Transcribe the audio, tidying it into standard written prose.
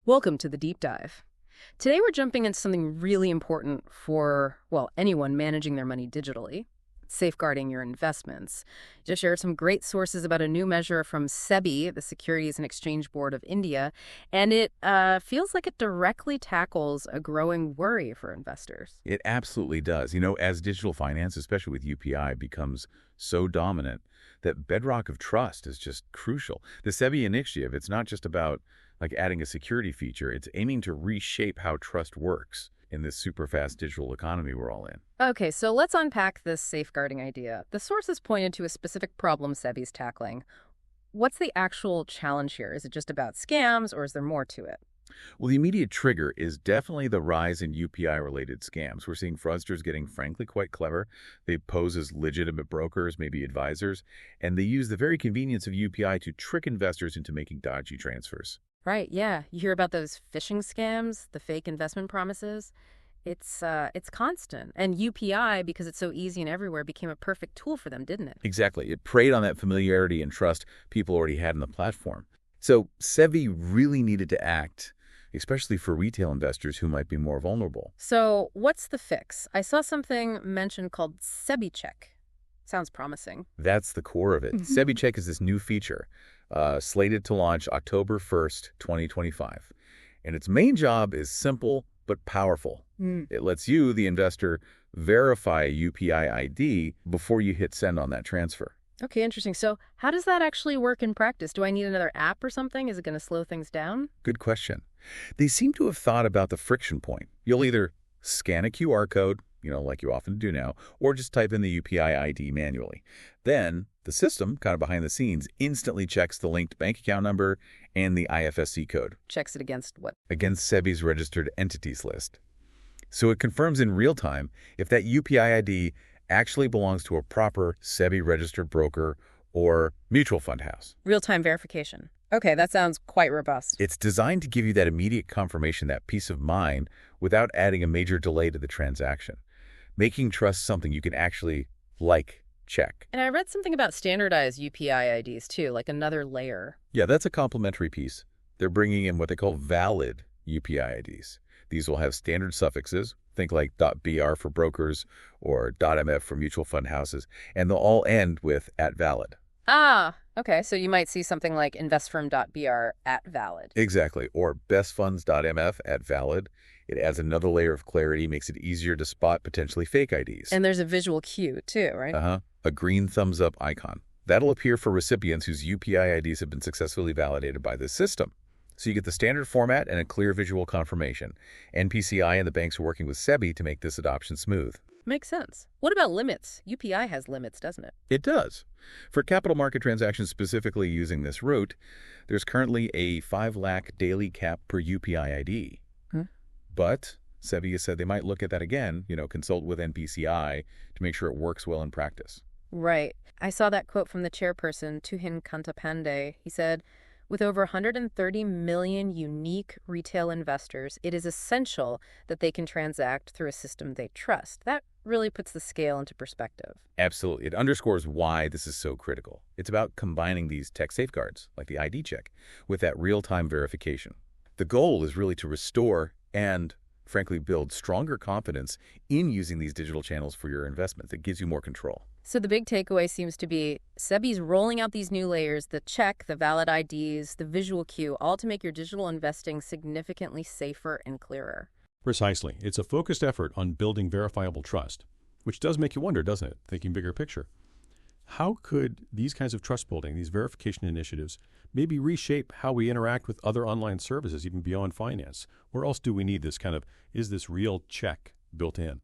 Welcome to the deep dive. Today we're jumping into something really important for, well, anyone managing their money digitally, safeguarding your investments. Just shared some great sources about a new measure from SEBI, the Securities and Exchange Board of India, and it feels like it directly tackles a growing worry for investors. It absolutely does. As digital finance, especially with UPI, becomes so dominant, that bedrock of trust is just crucial. The SEBI initiative, it's not just about adding a security feature. It's aiming to reshape how trust works in this super fast digital economy we're all in. Okay, so let's unpack this safeguarding idea. The sources pointed to a specific problem SEBI's tackling. What's the actual challenge here? Is it just about scams, or is there more to it? Well, the immediate trigger is definitely the rise in UPI-related scams. We're seeing fraudsters getting, frankly, quite clever. They pose as legitimate brokers, maybe advisors, and they use the very convenience of UPI to trick investors into making dodgy transfers. Right, yeah. You hear about those phishing scams, the fake investment promises. It's constant. And UPI, because it's so easy and everywhere, became a perfect tool for them, didn't it? Exactly. It preyed on that familiarity and trust people already had in the platform. So SEBI really needed to act, especially for retail investors who might be more vulnerable. So what's the fix? I saw something mentioned called SEBI Check. Sounds promising. That's the core of it. SEBI Check is this new feature slated to launch October 1st, 2025. And its main job is simple but powerful. It lets you, the investor, verify a UPI ID before you hit send on that transfer. Okay, interesting. So how does that actually work in practice? Do I need another app or something? Is it going to slow things down? Good question. They seem to have thought about the friction point. You'll either scan a QR code, like you often do now, or just type in the UPI ID manually. Then the system, kind of behind the scenes, instantly checks the linked bank account number and the IFSC code. Checks it against what? Against SEBI's registered entities list. So it confirms in real time if that UPI ID actually belongs to a proper SEBI-registered broker or mutual fund house. Real-time verification. Okay, that sounds quite robust. It's designed to give you that immediate confirmation, that peace of mind, without adding a major delay to the transaction, making trust something you can actually, check. And I read something about standardized UPI IDs, too, like another layer. Yeah, that's a complementary piece. They're bringing in what they call valid UPI IDs. These will have standard suffixes, think like .br for brokers or .mf for mutual fund houses, and they'll all end with @valid. Ah, okay. So you might see something like investfirm.br @valid. Exactly, or bestfunds.mf @valid. It adds another layer of clarity, makes it easier to spot potentially fake IDs. And there's a visual cue, too, right? A green thumbs up icon. That'll appear for recipients whose UPI IDs have been successfully validated by this system. So you get the standard format and a clear visual confirmation. NPCI and the banks are working with SEBI to make this adoption smooth. Makes sense. What about limits? UPI has limits, doesn't it? It does. For capital market transactions specifically using this route, there's currently a 5 lakh daily cap per UPI ID. But SEBI has said they might look at that again, consult with NPCI to make sure it works well in practice. Right. I saw that quote from the chairperson, Tuhin Kantapande. He said, with over 130 million unique retail investors, it is essential that they can transact through a system they trust. That really puts the scale into perspective. Absolutely. It underscores why this is so critical. It's about combining these tech safeguards, like the ID check, with that real-time verification. The goal is really to restore and, frankly, build stronger confidence in using these digital channels for your investments. It gives you more control. So the big takeaway seems to be SEBI's rolling out these new layers, the check, the valid IDs, the visual cue, all to make your digital investing significantly safer and clearer. Precisely. It's a focused effort on building verifiable trust, which does make you wonder, doesn't it, thinking bigger picture? How could these kinds of trust building, these verification initiatives, maybe reshape how we interact with other online services, even beyond finance? Where else do we need this kind of, is this real check built in?